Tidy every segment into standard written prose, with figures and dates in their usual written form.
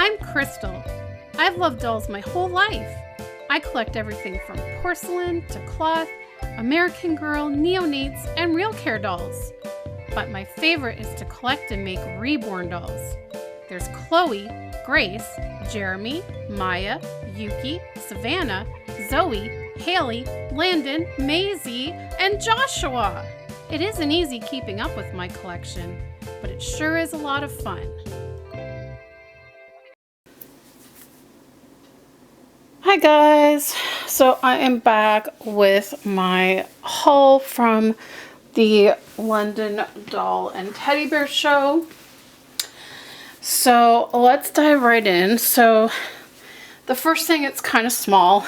I'm Krystle. I've loved dolls my whole life. I collect everything from porcelain to cloth, American Girl, neonates, and real care dolls. But my favorite is to collect and make Reborn dolls. There's Chloe, Grace, Jeremy, Maya, Yuki, Savannah, Zoe, Haley, Landon, Maisie, and Joshua. It isn't easy keeping up with my collection, but it sure is a lot of fun. Hi guys, so I am back with my haul from the London Doll and Teddy Bear Show. So let's dive right in. So the first thing, it's kind of small.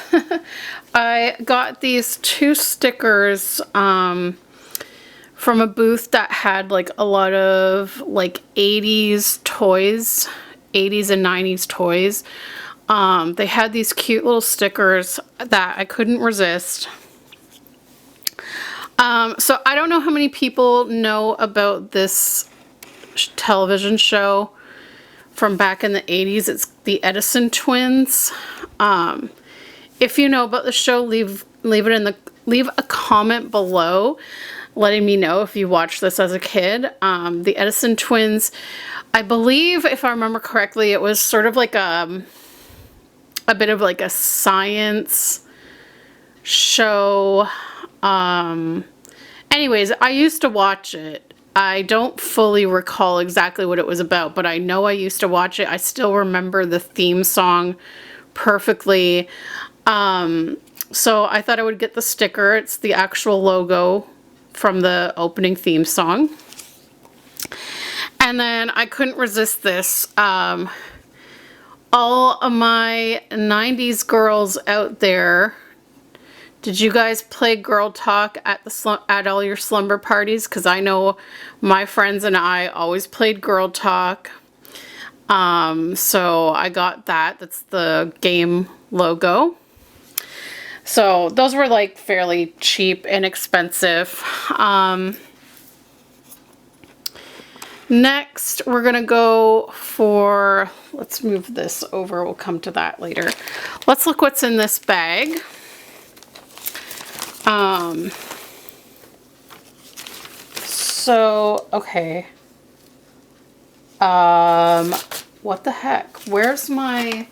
I got these two stickers from a booth that had like a lot of like 80s toys, 80s and 90s toys. They had these cute little stickers that I couldn't resist. So I don't know how many people know about this television show from back in the 80s. It's the Edison twins. If you know about the show, leave a comment below letting me know if you watched this as a kid. The Edison twins, I believe, if I remember correctly, it was sort of like a bit of like a science show. Anyways, I used to watch it. I don't fully recall exactly what it was about, but I know I used to watch it. I still remember the theme song perfectly. So I thought I would get the sticker. It's the actual logo from the opening theme song. And then I couldn't resist this. All of my 90s girls out there, did you guys play Girl Talk at all your slumber parties? Because I know my friends and I always played Girl Talk. So I got that. That's the game logo. So those were like fairly cheap, inexpensive. Next, we're gonna go for, let's move this over. We'll come to that later. Let's look what's in this bag. So, okay. What the heck? Where's my,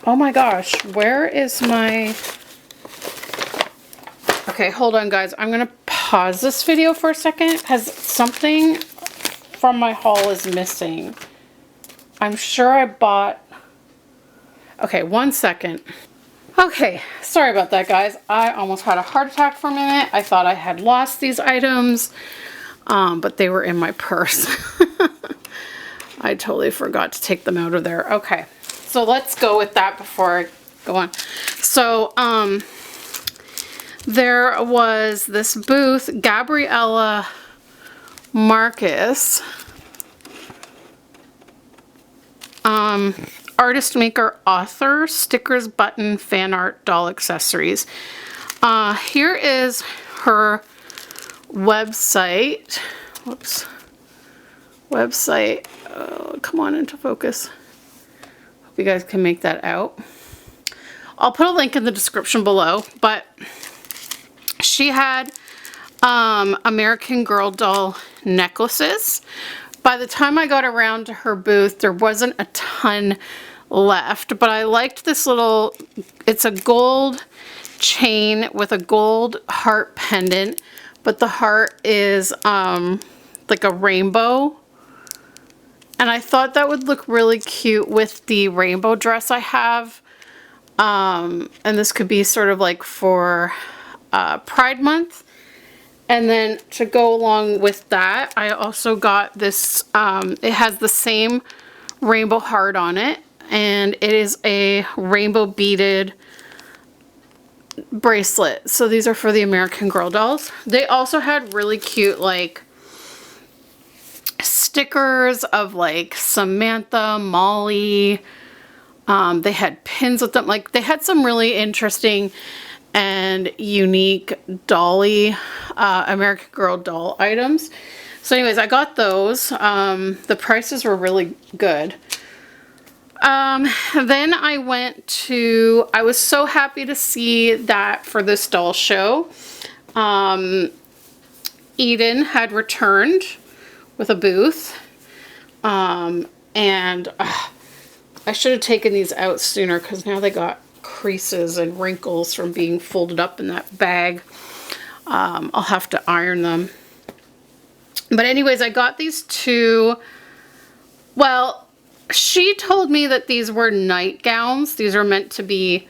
oh my gosh, where is my, okay, hold on guys. I'm gonna pause this video for a second because something from my haul is missing. I'm sure I bought, okay, 1 second. Okay, sorry about that guys. I almost had a heart attack for a minute. I thought I had lost these items, but they were in my purse. I totally forgot to take them out of there. Okay, so let's go with that before I go on. So, there was this booth, Gabriella Marcus, artist, maker, author, stickers, button, fan art, doll accessories. Here is her website. Whoops. Website. Oh, come on into focus. Hope you guys can make that out. I'll put a link in the description below, but she had American Girl doll necklaces. By the time I got around to her booth, there wasn't a ton left, but I liked this little, it's a gold chain with a gold heart pendant, but the heart is like a rainbow. And I thought that would look really cute with the rainbow dress I have. And this could be sort of like for Pride Month. And then to go along with that, I also got this, it has the same rainbow heart on it, and it is a rainbow beaded bracelet. So these are for the American Girl dolls. They also had really cute like stickers of like Samantha, Molly. They had pins with them. Like they had some really interesting and unique dolly, American Girl doll items. So anyways, I got those. The prices were really good. Then I was so happy to see that for this doll show, Eden had returned with a booth. And I should have taken these out sooner because now they got creases and wrinkles from being folded up in that bag. I'll have to iron them. But anyways, I got these two. Well, she told me that these were nightgowns. These are meant to be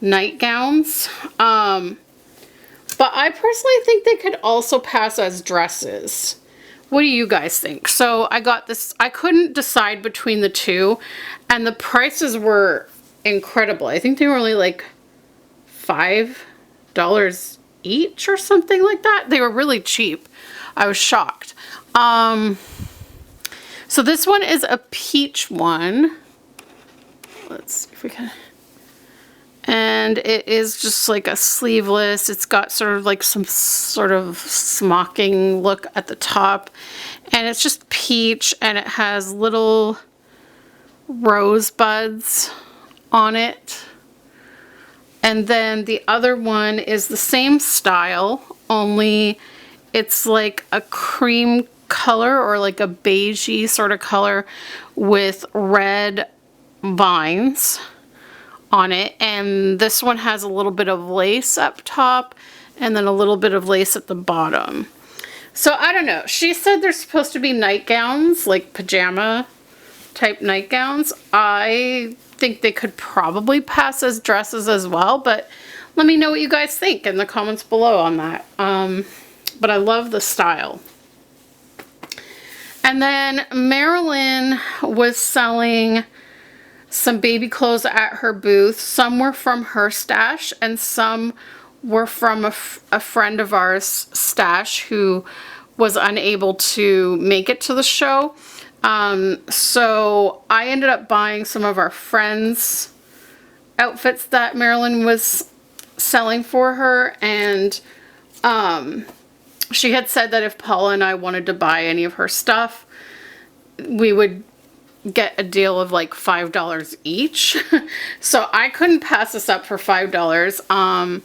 nightgowns. But I personally think they could also pass as dresses. What do you guys think? So I got this. I couldn't decide between the two, and the prices were incredible. I think they were only like $5 each or something like that. They were really cheap. I was shocked. So this one is a peach one. Let's see if we can. And it is just like a sleeveless. It's got sort of like some sort of smocking look at the top. And it's just peach, and it has little rosebuds on it. And then the other one is the same style, only it's like a cream color or like a beigey sort of color with red vines on it. And this one has a little bit of lace up top and then a little bit of lace at the bottom. So I don't know. She said they're supposed to be nightgowns, like pajama type nightgowns. I think they could probably pass as dresses as well, but let me know what you guys think in the comments below on that. But I love the style. And then Marilyn was selling some baby clothes at her booth. Some were from her stash and some were from a friend of ours' stash who was unable to make it to the show. So I ended up buying some of our friends' outfits that Marilyn was selling for her, and she had said that if Paula and I wanted to buy any of her stuff, we would get a deal of like $5 each. So I couldn't pass this up for $5.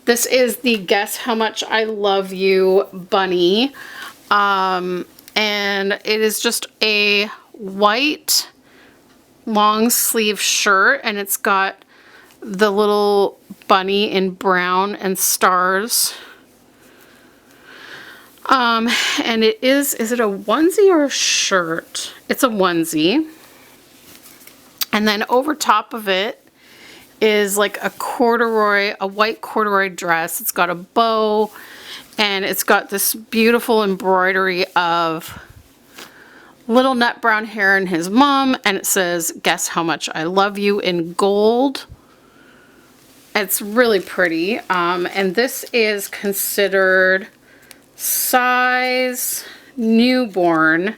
This is the Guess How Much I Love You bunny. And it is just a white long sleeve shirt, and it's got the little bunny in brown and stars. And it is it a onesie or a shirt? It's a onesie. And then over top of it is like a white corduroy dress. It's got a bow, and it's got this beautiful embroidery of little nut brown hair and his mom, and it says, "Guess How Much I Love You" in gold. It's really pretty. And this is considered size newborn,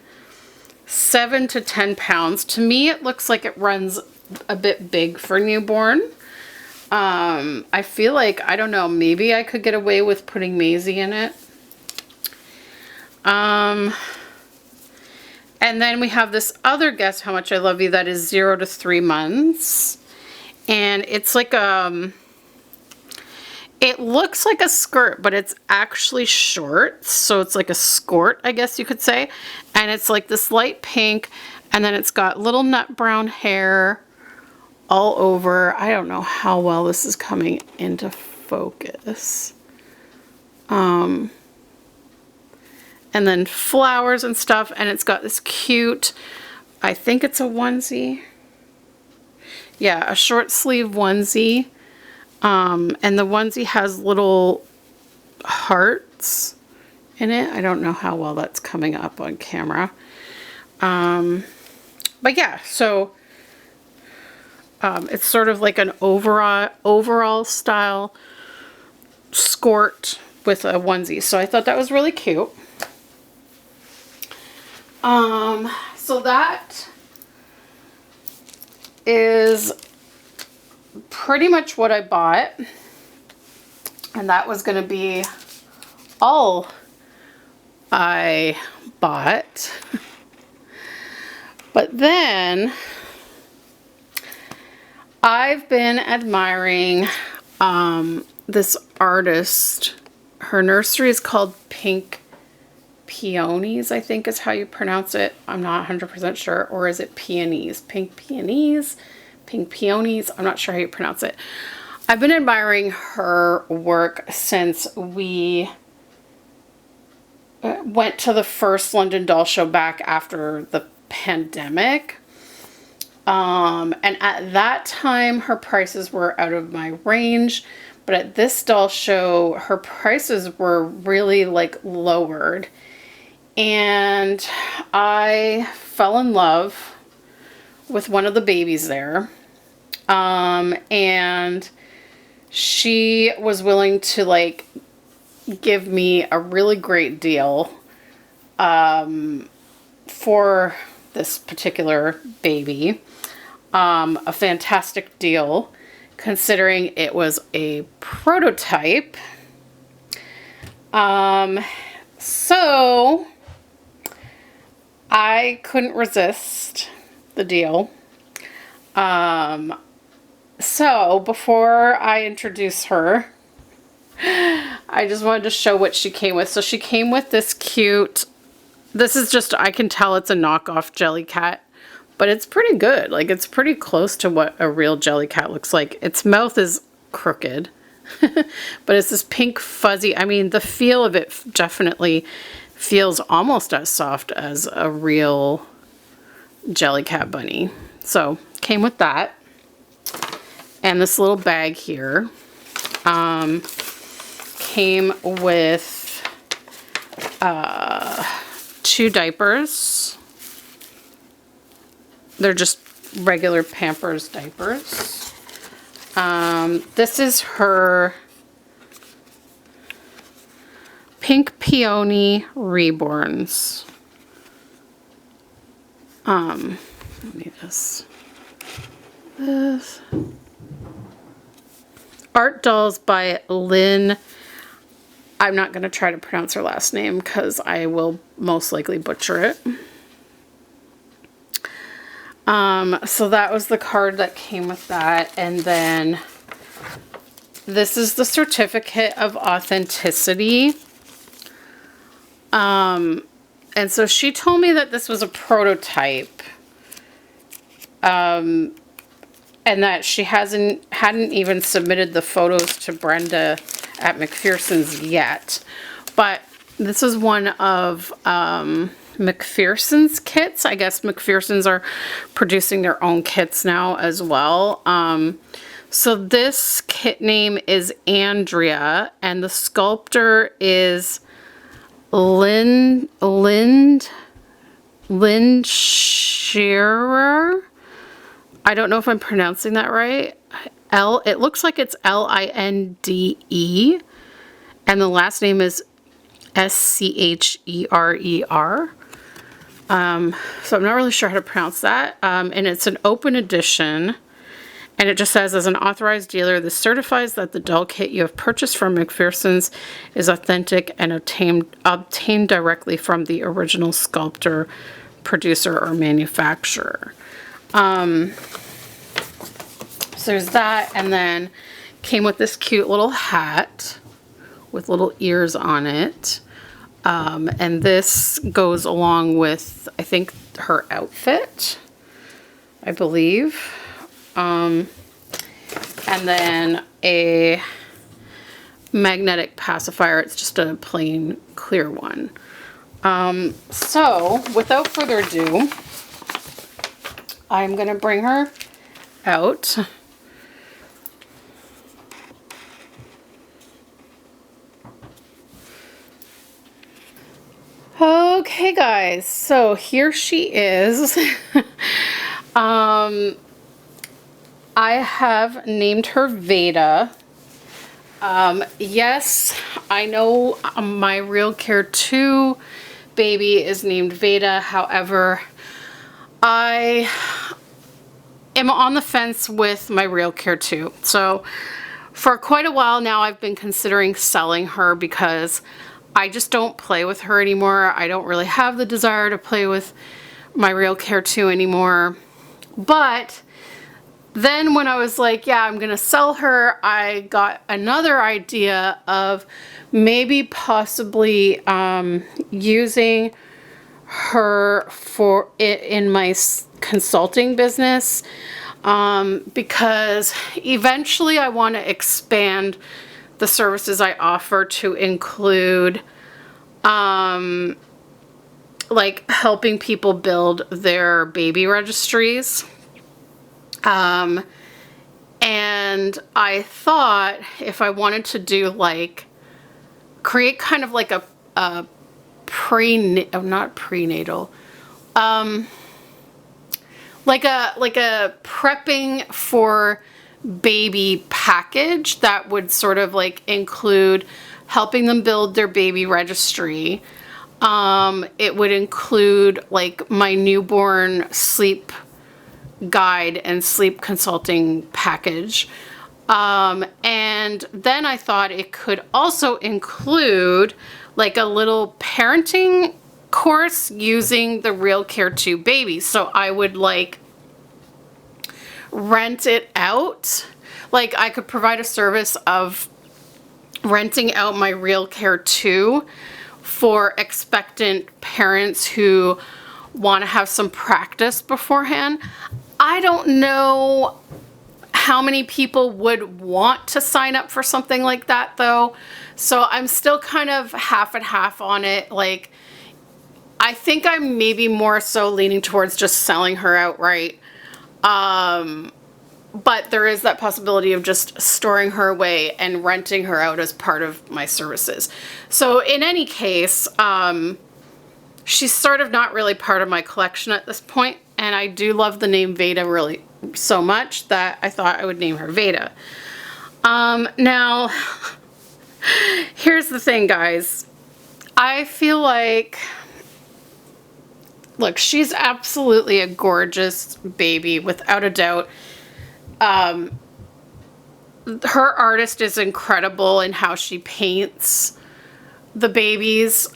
7 to 10 pounds. To me, it looks like it runs a bit big for newborn. I feel like, I don't know, maybe I could get away with putting Maisie in it. And then we have this other Guess How Much I Love You that is 0 to 3 months. And it's like it looks like a skirt, but it's actually shorts. So it's like a skirt, I guess you could say. And it's like this light pink, and then it's got little nut brown hair all over. I don't know how well this is coming into focus. And then flowers and stuff, and it's got this cute, I think it's a onesie. Yeah, a short sleeve onesie. And the onesie has little hearts in it. I don't know how well that's coming up on camera. But yeah, so it's sort of like an overall style skirt with a onesie. So I thought that was really cute. So that is pretty much what I bought. And that was going to be all I bought. But then I've been admiring this artist. Her nursery is called Pink Peonies, I think is how you pronounce it. I'm not 100% sure. Or is it peonies? Pink peonies? Pink peonies? I'm not sure how you pronounce it. I've been admiring her work since we went to the first London Doll Show back after the pandemic. And at that time, her prices were out of my range. But at this doll show, her prices were really like lowered. And I fell in love with one of the babies there. And she was willing to like give me a really great deal for this particular baby. A fantastic deal considering it was a prototype. So I couldn't resist the deal. So before I introduce her, I just wanted to show what she came with. So she came with this cute, this is just, I can tell it's a knockoff Jellycat, but it's pretty good. Like it's pretty close to what a real Jellycat looks like. Its mouth is crooked, but it's this pink fuzzy. I mean, the feel of it definitely feels almost as soft as a real Jellycat bunny. So came with that. And this little bag here came with 2 diapers. They're just regular Pampers diapers. This is her Pink Peony Reborns. Let me just... This... Art Dolls by Lynn. I'm not going to try to pronounce her last name because I will most likely butcher it. So that was the card that came with that. And then this is the certificate of authenticity. And so she told me that this was a prototype. And that she hadn't even submitted the photos to Brenda at McPherson's yet. But this is one of McPherson's kits. I guess McPherson's are producing their own kits now as well. So this kit name is Andrea, and the sculptor is Lynn Shearer. I don't know if I'm pronouncing that right. It looks like it's Linde, and the last name is Scherer. So I'm not really sure how to pronounce that. And it's an open edition, and it just says, as an authorized dealer, this certifies that the doll kit you have purchased from McPherson's is authentic and obtained directly from the original sculptor, producer, or manufacturer. So there's that, and then came with this cute little hat with little ears on it. And this goes along with, I think, her outfit, I believe. And then a magnetic pacifier. It's just a plain clear one. So without further ado, I'm going to bring her out. Okay guys, so here she is. I have named her Veda. Yes, I know my Real Care 2 baby is named Veda. However, I am on the fence with my Real Care 2. So for quite a while now, I've been considering selling her because I just don't play with her anymore. I don't really have the desire to play with my Real Care 2 anymore. But then when I was like, yeah, I'm gonna sell her, I got another idea of maybe possibly using her for it in my consulting business, because eventually I want to expand the services I offer to include like helping people build their baby registries. And I thought if I wanted to do like create kind of like a not prenatal, like a prepping for baby package that would sort of like include helping them build their baby registry. It would include like my newborn sleep guide and sleep consulting package. And then I thought it could also include like a little parenting course using the Real Care 2 baby. So I would like rent it out. Like I could provide a service of renting out my Real Care 2 for expectant parents who want to have some practice beforehand. I don't know how many people would want to sign up for something like that though. So I'm still kind of half and half on it. Like, I think I'm maybe more so leaning towards just selling her outright. But there is that possibility of just storing her away and renting her out as part of my services. So in any case, she's sort of not really part of my collection at this point. And I do love the name Veda really so much that I thought I would name her Veda. Now, here's the thing, guys. I feel like, look, she's absolutely a gorgeous baby, without a doubt. Her artist is incredible in how she paints the babies.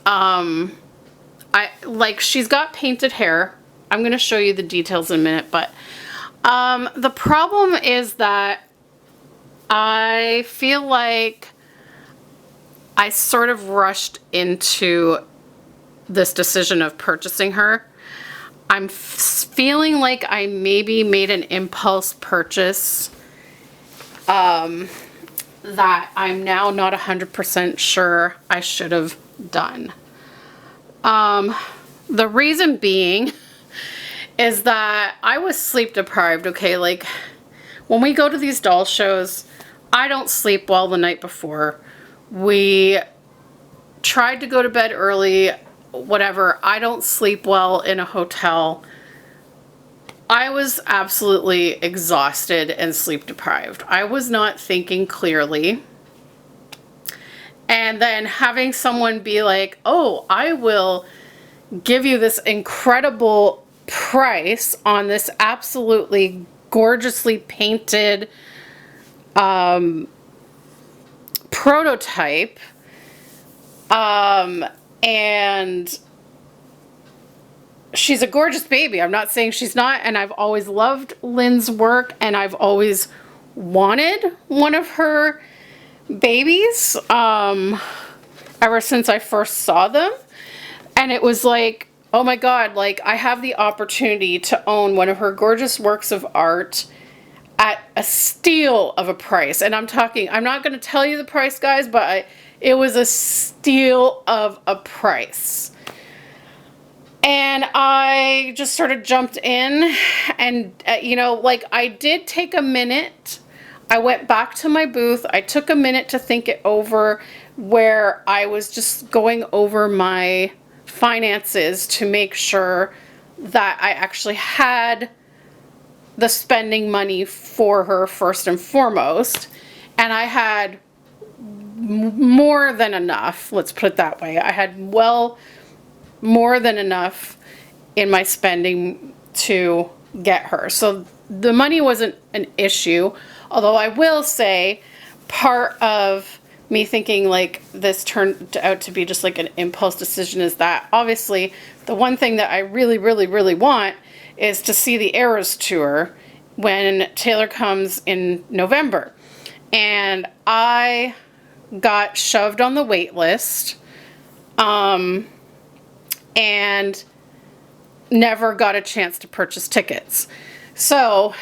She's got painted hair. I'm going to show you the details in a minute, but the problem is that I feel like I sort of rushed into this decision of purchasing her. I'm feeling like I maybe made an impulse purchase that I'm now not 100% sure I should have done. The reason being is that I was sleep deprived, okay? Like, when we go to these doll shows, I don't sleep well the night before. We tried to go to bed early, whatever. I don't sleep well in a hotel. I was absolutely exhausted and sleep deprived. I was not thinking clearly. And then having someone be like, oh, I will give you this incredible price on this absolutely gorgeously painted prototype, and she's a gorgeous baby. I'm not saying she's not, and I've always loved Lynn's work, and I've always wanted one of her babies ever since I first saw them. And it was like, oh my God, like I have the opportunity to own one of her gorgeous works of art at a steal of a price. And I'm not going to tell you the price, guys, but it was a steal of a price. And I just sort of jumped in and, you know, like I did take a minute. I went back to my booth. I took a minute to think it over, where I was just going over my finances to make sure that I actually had the spending money for her first and foremost. And I had more than enough, let's put it that way. I had well more than enough in my spending to get her. So the money wasn't an issue, although I will say part of me thinking like this turned out to be just like an impulse decision is that obviously the one thing that I really, really, really want is to see the Eras tour when Taylor comes in November. And I got shoved on the wait list and never got a chance to purchase tickets. So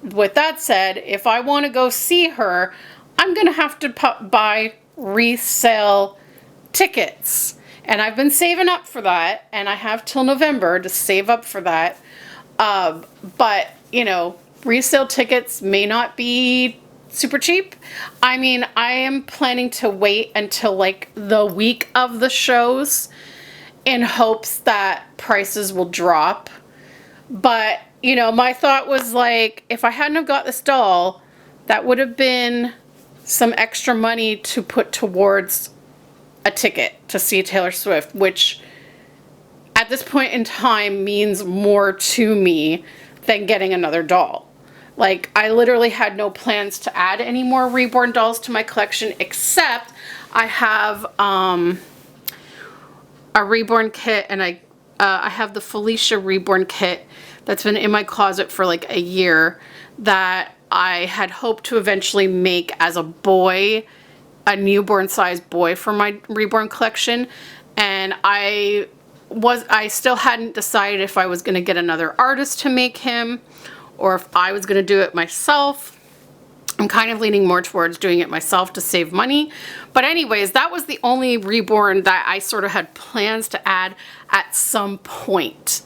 with that said, if I want to go see her, I'm going to have to buy resale tickets. And I've been saving up for that, and I have till November to save up for that. But, you know, resale tickets may not be super cheap. I mean, I am planning to wait until like the week of the shows in hopes that prices will drop. But, you know, my thought was like, if I hadn't have got this doll, that would have been some extra money to put towards a ticket to see Taylor Swift, which at this point in time means more to me than getting another doll. Like, I literally had no plans to add any more Reborn dolls to my collection, except I have a Reborn kit, and I have the Felicia Reborn kit that's been in my closet for like a year that I had hoped to eventually make as a boy, a newborn size boy for my Reborn collection. And I still hadn't decided if I was going to get another artist to make him or if I was going to do it myself. I'm kind of leaning more towards doing it myself to save money. But anyways, that was the only Reborn that I sort of had plans to add at some point.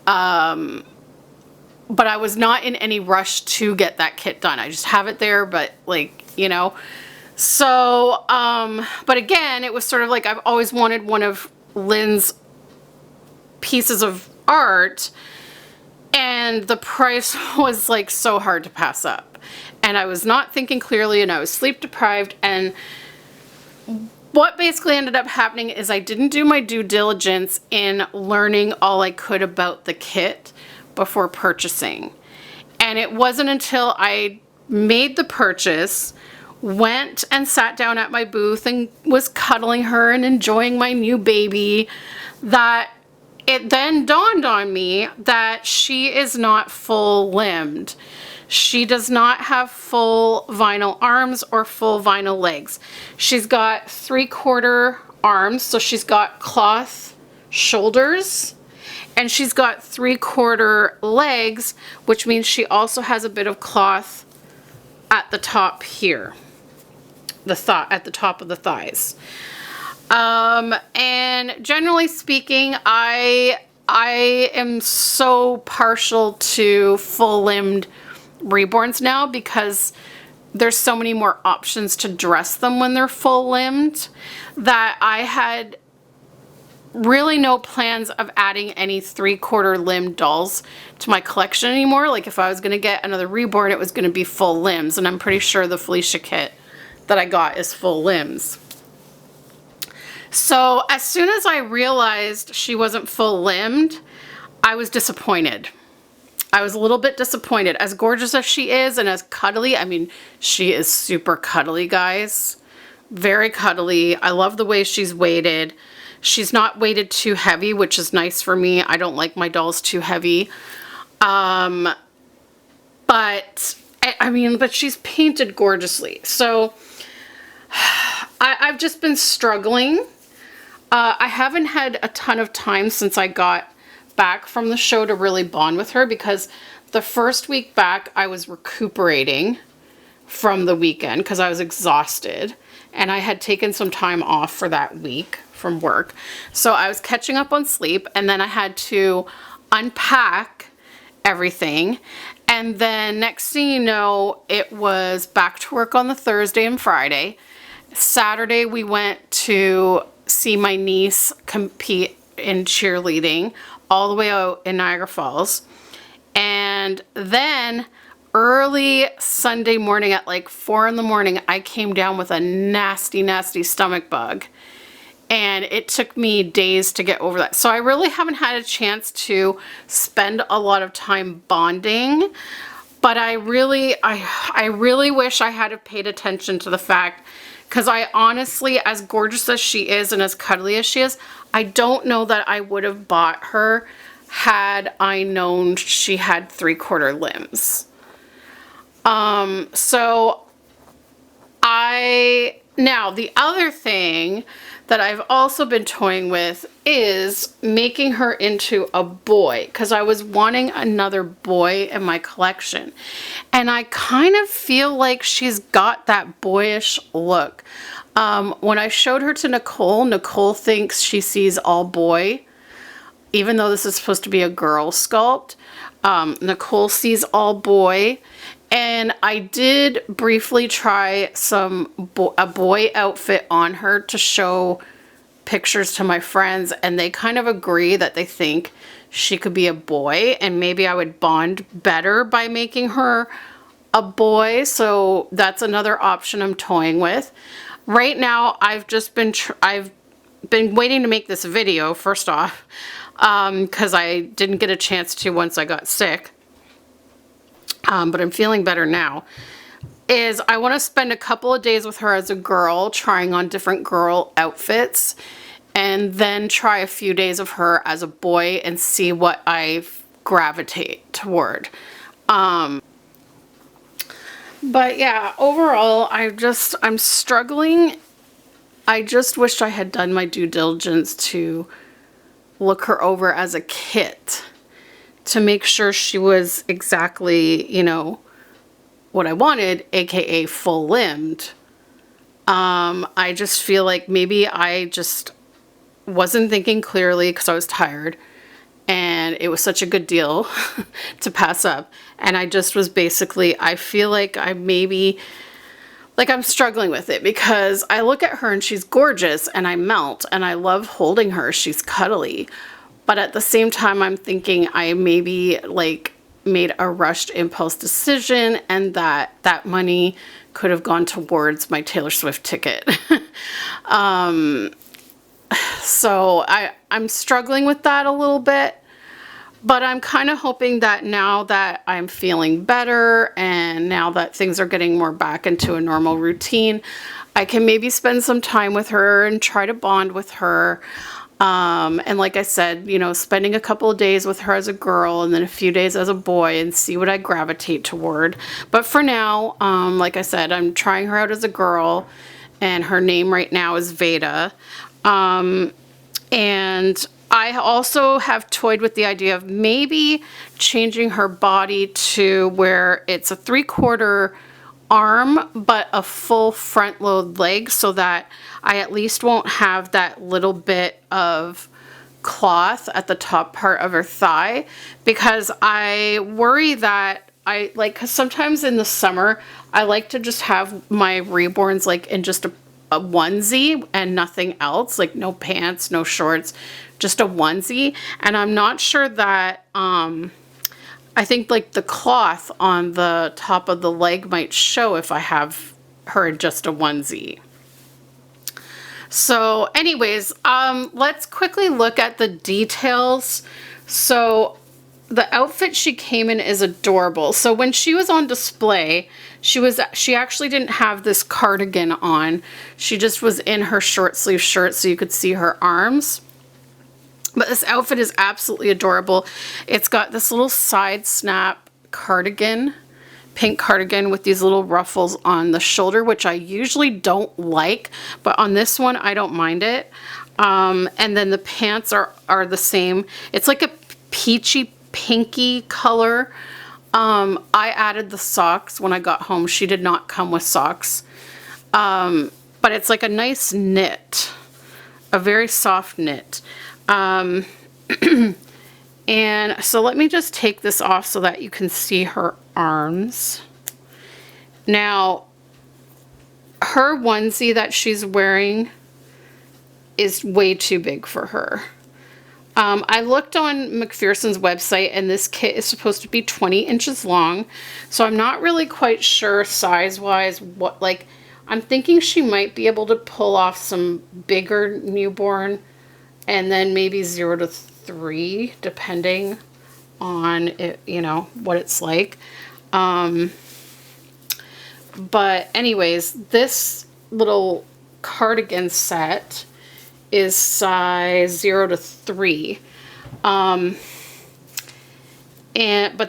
But I was not in any rush to get that kit done. I just have it there, but like, you know. So, but again, it was sort of like I've always wanted one of Lynn's pieces of art, and the price was like so hard to pass up. And I was not thinking clearly, and I was sleep deprived, and what basically ended up happening is I didn't do my due diligence in learning all I could about the kit before purchasing. And it wasn't until I made the purchase, went and sat down at my booth and was cuddling her and enjoying my new baby, that it then dawned on me that she is not full limbed. She does not have full vinyl arms or full vinyl legs. She's got 3/4 arms, so she's got cloth shoulders, and she's got 3/4 legs, which means she also has a bit of cloth at the top here, at the top of the thighs. And generally speaking, I am so partial to full-limbed Reborns now because there's so many more options to dress them when they're full-limbed that I had really no plans of adding any 3/4 limbed dolls to my collection anymore. Like if I was going to get another Reborn, it was going to be full limbs, and I'm pretty sure the Felicia kit that I got is full limbs. So as soon as I realized she wasn't full limbed, I was disappointed. I was a little bit disappointed. As gorgeous as she is and as cuddly, I mean, she is super cuddly, guys. Very cuddly. I love the way she's weighted. She's not weighted too heavy, which is nice for me. I don't like my dolls too heavy. But she's painted gorgeously. So I've just been struggling. I haven't had a ton of time since I got back from the show to really bond with her, because the first week back I was recuperating from the weekend because I was exhausted and I had taken some time off for that week from work. So I was catching up on sleep, and then I had to unpack everything. And then next thing you know, it was back to work on the Thursday and Friday. Saturday we went to see my niece compete in cheerleading all the way out in Niagara Falls. And then early Sunday morning at like 4 in the morning, I came down with a nasty, nasty stomach bug. And it took me days to get over that. So I really haven't had a chance to spend a lot of time bonding. But I really wish I had paid attention to the fact, because I honestly, as gorgeous as she is and as cuddly as she is, I don't know that I would have bought her had I known she had 3/4 limbs. So now the other thing that I've also been toying with is making her into a boy, because I was wanting another boy in my collection. And I kind of feel like she's got that boyish look. When I showed her to Nicole, Nicole thinks she sees all boy, even though this is supposed to be a girl sculpt. Nicole sees all boy. And I did briefly try a boy outfit on her to show pictures to my friends, and they kind of agree that they think she could be a boy, and maybe I would bond better by making her a boy. So that's another option I'm toying with. Right now, I've been waiting to make this video, first off, because I didn't get a chance to once I got sick. But I'm feeling better now, is I want to spend a couple of days with her as a girl, trying on different girl outfits, and then try a few days of her as a boy and see what I gravitate toward. But yeah, overall, I'm struggling. I just wished I had done my due diligence to look her over as a kit, to make sure she was exactly, you know, what I wanted, aka full limbed. I just feel like maybe I just wasn't thinking clearly because I was tired, and it was such a good deal to pass up. And I just was basically, I feel like I'm struggling with it, because I look at her and she's gorgeous and I melt and I love holding her. She's cuddly. But at the same time, I'm thinking I maybe like made a rushed impulse decision, and that money could have gone towards my Taylor Swift ticket. So I'm struggling with that a little bit, but I'm kind of hoping that now that I'm feeling better and now that things are getting more back into a normal routine, I can maybe spend some time with her and try to bond with her. And like I said, you know, spending a couple of days with her as a girl and then a few days as a boy, and see what I gravitate toward. But for now, like I said, I'm trying her out as a girl, and her name right now is Veda. And I also have toyed with the idea of maybe changing her body to where it's a 3/4 arm but a full front load leg, so that I at least won't have that little bit of cloth at the top part of her thigh, because I worry that cause sometimes in the summer I like to just have my Reborns like in just a onesie and nothing else, like no pants, no shorts, just a onesie. And I'm not sure that I think like the cloth on the top of the leg might show if I have her in just a onesie. So anyways, let's quickly look at the details. So the outfit she came in is adorable. So when she was on display, she actually didn't have this cardigan on. She just was in her short sleeve shirt, so you could see her arms. But this outfit is absolutely adorable. It's got this little side snap cardigan, pink cardigan with these little ruffles on the shoulder, which I usually don't like, but on this one I don't mind it. And then the pants are the same. It's like a peachy pinky color. I added the socks when I got home. She did not come with socks. But it's like a nice knit, a very soft knit. And so let me just take this off so that you can see her arms. Now, her onesie that she's wearing is way too big for her. I looked on McPherson's website, and this kit is supposed to be 20 inches long. So I'm not really quite sure size-wise what, like, I'm thinking she might be able to pull off some bigger newborn, and then maybe 0 to 3, depending on it, you know, what it's like. But anyways, this little cardigan set is size 0 to 3. But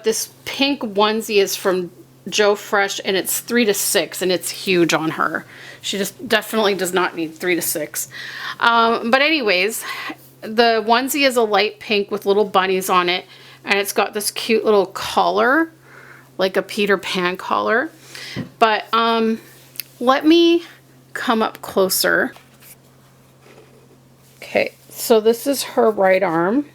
this pink onesie is from Joe Fresh, and it's 3 to 6, and it's huge on her. She just definitely does not need 3 to 6. But anyways, the onesie is a light pink with little bunnies on it, and it's got this cute little collar, like a Peter Pan collar. But let me come up closer. Okay, so this is her right arm.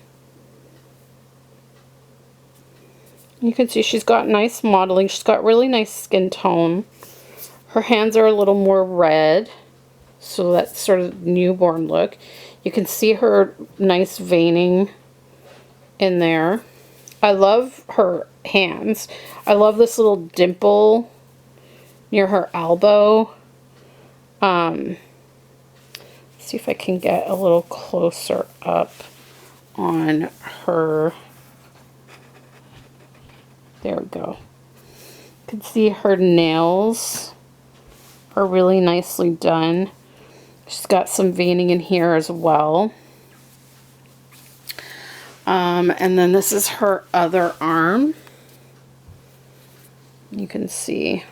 You can see she's got nice modeling. She's got really nice skin tone. Her hands are a little more red, so that's sort of newborn look. You can see her nice veining in there. I love her hands. I love this little dimple near her elbow. See if I can get a little closer up on her. There we go. You can see her nails are really nicely done. She's got some veining in here as well. And then this is her other arm. You can see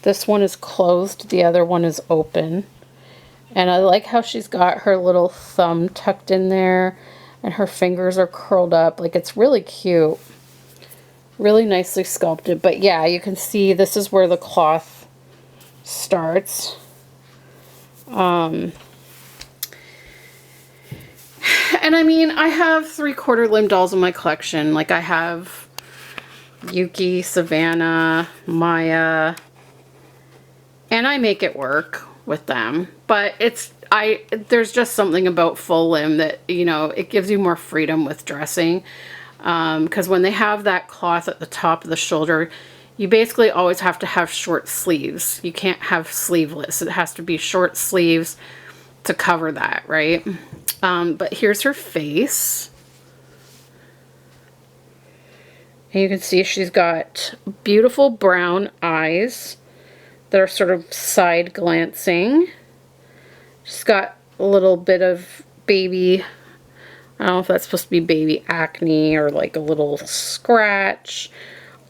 this one is closed, the other one is open. And I like how she's got her little thumb tucked in there and her fingers are curled up. Like, it's really cute. Really nicely sculpted. But yeah, you can see this is where the cloth starts. And I mean, I have 3/4 limb dolls in my collection. Like, I have Yuki, Savannah, Maya, and I make it work with them. But there's just something about full limb that, you know, it gives you more freedom with dressing. Because when they have that cloth at the top of the shoulder, you basically always have to have short sleeves. You can't have sleeveless. It has to be short sleeves to cover that, right? But here's her face. And you can see she's got beautiful brown eyes that are sort of side glancing. She's got a little bit of baby, I don't know if that's supposed to be baby acne or like a little scratch.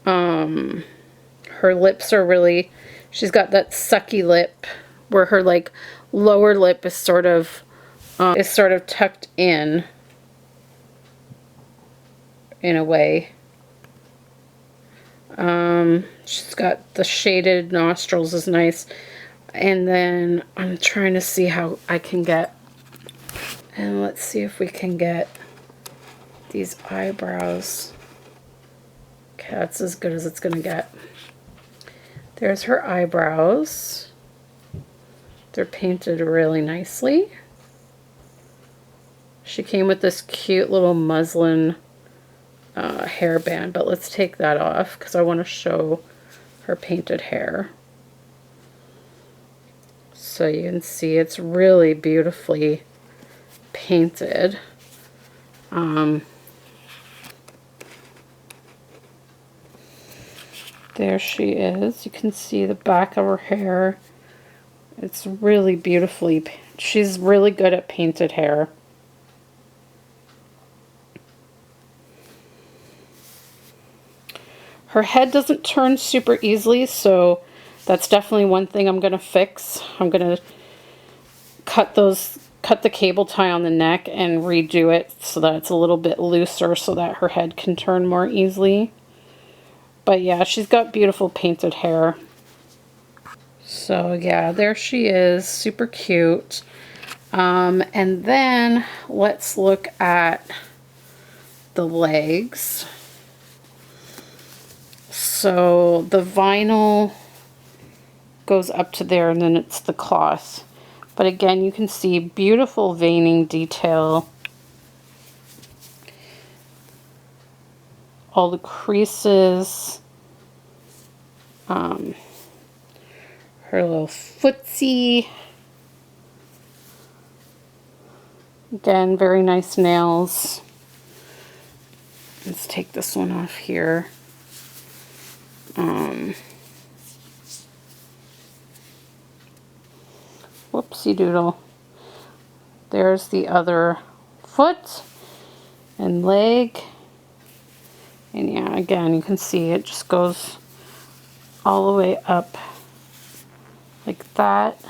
Her lips are really, she's got that sucky lip where her like lower lip is sort of tucked in a way. She's got the shaded nostrils is nice. And then I'm trying to see how I can get, and let's see if we can get these eyebrows. Okay, that's as good as it's gonna get. There's her eyebrows. They're painted really nicely. She came with this cute little muslin hairband, but let's take that off because I want to show her painted hair. So you can see it's really beautifully painted. There she is. You can see the back of her hair. It's really beautifully, she's really good at painted hair. Her head doesn't turn super easily, so that's definitely one thing I'm going to fix. I'm going to cut the cable tie on the neck and redo it so that it's a little bit looser so that her head can turn more easily. But yeah, she's got beautiful painted hair. So yeah, there she is, super cute. And then let's look at the legs. So the vinyl goes up to there and then it's the cloth. But again, you can see beautiful veining detail. All the creases. Her little footsie. Again, very nice nails. Let's take this one off here. Whoopsie doodle. There's the other foot and leg. And yeah, again, you can see it just goes all the way up like that.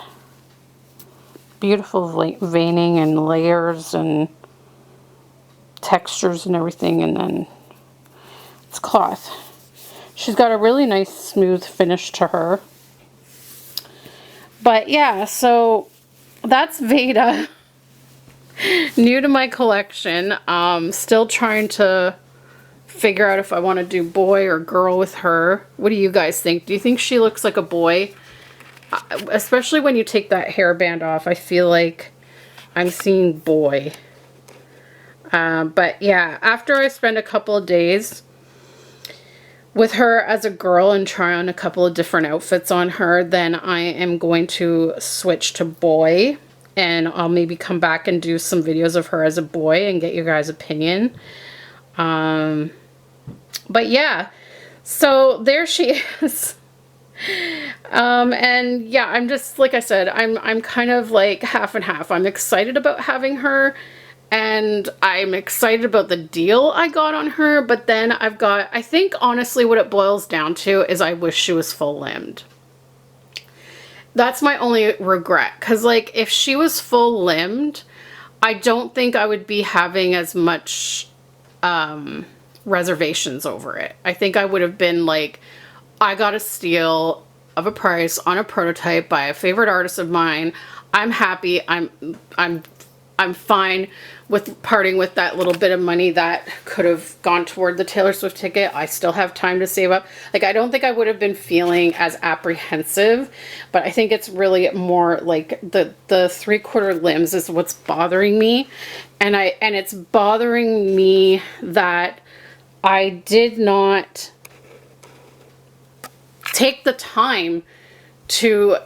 Beautiful veining and layers and textures and everything, and then it's cloth. She's got a really nice smooth finish to her. But yeah, so that's Veda. New to my collection. Still trying to figure out if I want to do boy or girl with her. What do you guys think? Do you think she looks like a boy? Especially when you take that hairband off, I feel like I'm seeing boy. But yeah, after I spend a couple of days with her as a girl and try on a couple of different outfits on her, then I am going to switch to boy. And I'll maybe come back and do some videos of her as a boy and get your guys' opinion. But yeah, so there she is. And yeah, I'm just, like I said, I'm kind of like half and half. I'm excited about having her, and I'm excited about the deal I got on her, but then I think honestly what it boils down to is I wish she was full limbed. That's my only regret, because like if she was full limbed, I don't think I would be having as much reservations over it. I think I would have been like, I got a steal of a price on a prototype by a favorite artist of mine. I'm happy. I'm fine with parting with that little bit of money that could have gone toward the Taylor Swift ticket. I still have time to save up. Like, I don't think I would have been feeling as apprehensive, but I think it's really more like the 3/4 limbs is what's bothering me. And it's bothering me that I did not take the time to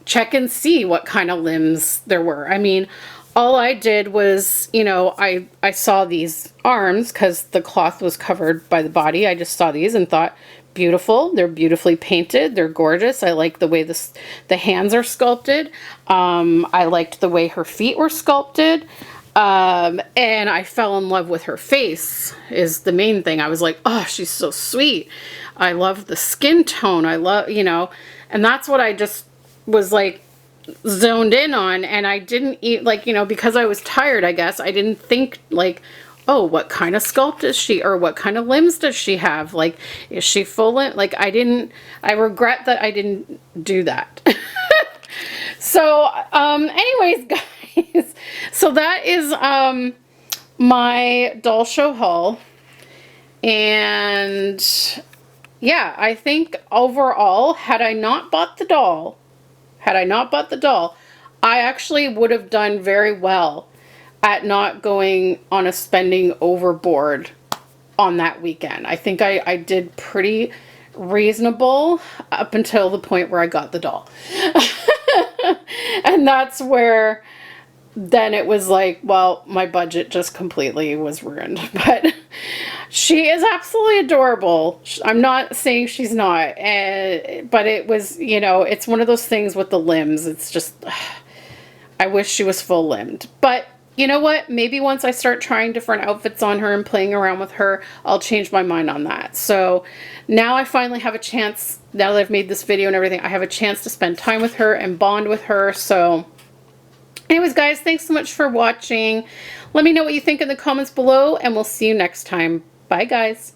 check and see what kind of limbs there were. I mean, all I did was, you know, I saw these arms because the cloth was covered by the body. I just saw these and thought, beautiful. They're beautifully painted. They're gorgeous. I like the way the hands are sculpted. I liked the way her feet were sculpted. And I fell in love with her face is the main thing. I was like, oh, she's so sweet. I love the skin tone. I love, you know, and that's what I just was like zoned in on. And I didn't eat, like, you know, because I was tired, I guess, I didn't think like, oh, what kind of sculpt is she, or what kind of limbs does she have? Like, is she full limb? Like, I regret that I didn't do that. So, anyways, guys, so that is, my doll show haul. And yeah, I think overall, had I not bought the doll, I actually would have done very well at not going on a spending overboard on that weekend. I think I did pretty reasonable up until the point where I got the doll. And that's where then it was like, well, my budget just completely was ruined. But she is absolutely adorable. I'm not saying she's not. But it was, you know, it's one of those things with the limbs. It's just, I wish she was full limbed. But you know what? Maybe once I start trying different outfits on her and playing around with her, I'll change my mind on that. So now I finally have a chance, now that I've made this video and everything, I have a chance to spend time with her and bond with her. So anyways, guys, thanks so much for watching. Let me know what you think in the comments below, and we'll see you next time. Bye, guys.